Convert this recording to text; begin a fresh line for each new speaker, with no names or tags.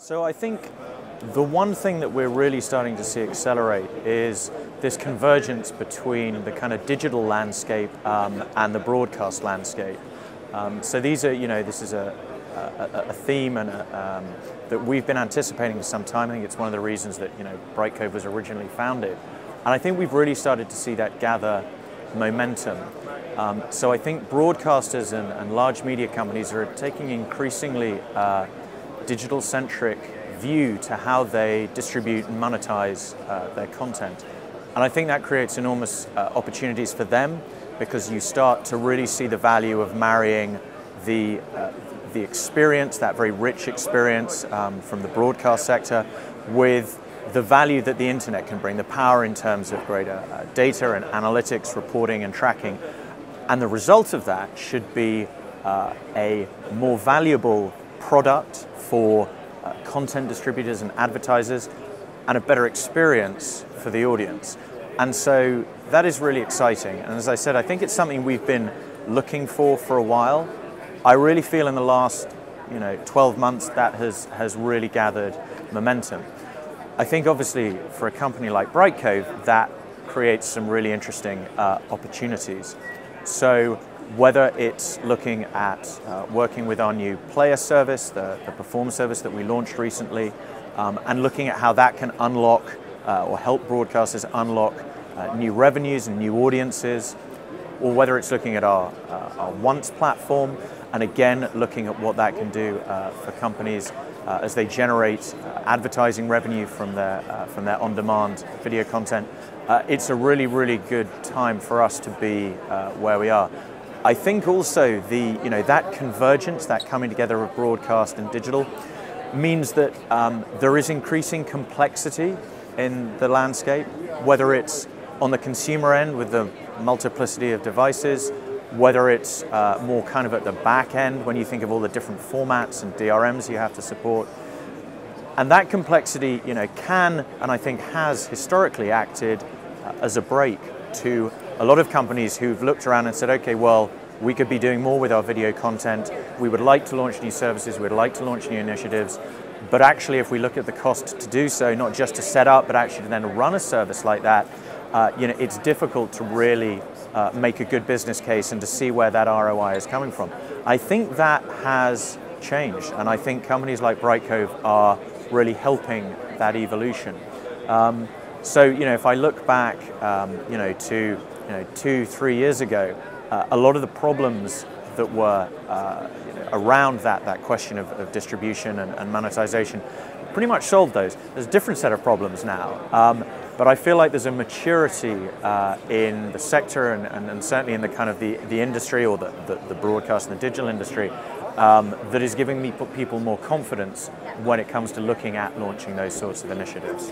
So I think the one thing that we're really starting to see accelerate is this convergence between the kind of digital landscape and the broadcast landscape. So these are, this is a theme and that we've been anticipating for some time. I think it's one of the reasons that Brightcove was originally founded, and I think we've really started to see that gather momentum. So I think broadcasters and large media companies are taking increasingly digital-centric view to how they distribute and monetize their content. And I think that creates enormous opportunities for them, because you start to really see the value of marrying the experience, that very rich experience from the broadcast sector, with the value that the internet can bring, the power in terms of greater data and analytics, reporting and tracking. And the result of that should be a more valuable product for content distributors and advertisers, and a better experience for the audience. And so that is really exciting. And as I said, I think it's something we've been looking for a while. I really feel in the last 12 months that has really gathered momentum. I think obviously for a company like Brightcove, that creates some really interesting opportunities. So whether it's looking at working with our new player service, the Perform service that we launched recently, and looking at how that can unlock or help broadcasters unlock new revenues and new audiences, or whether it's looking at our Once platform, and again looking at what that can do for companies as they generate advertising revenue from their on-demand video content. It's a really, really good time for us to be where we are. I think also that convergence, that coming together of broadcast and digital, means that there is increasing complexity in the landscape, whether it's on the consumer end with the multiplicity of devices, whether it's more kind of at the back end when you think of all the different formats and DRMs you have to support. And that complexity can, and I think has historically acted as a brake to a lot of companies who've looked around and said, okay, well, we could be doing more with our video content. We would like to launch new services. We'd like to launch new initiatives. But actually, if we look at the cost to do so, not just to set up, but actually to then run a service like that, it's difficult to really make a good business case and to see where that ROI is coming from. I think that has changed, and I think companies like Brightcove are really helping that evolution. So if I look back to 2-3 years ago, a lot of the problems that were around that question of distribution and monetization, pretty much solved those. There's a different set of problems now, but I feel like there's a maturity in the sector and certainly in the kind of the industry, or the broadcast and the digital industry, that is giving people more confidence when it comes to looking at launching those sorts of initiatives.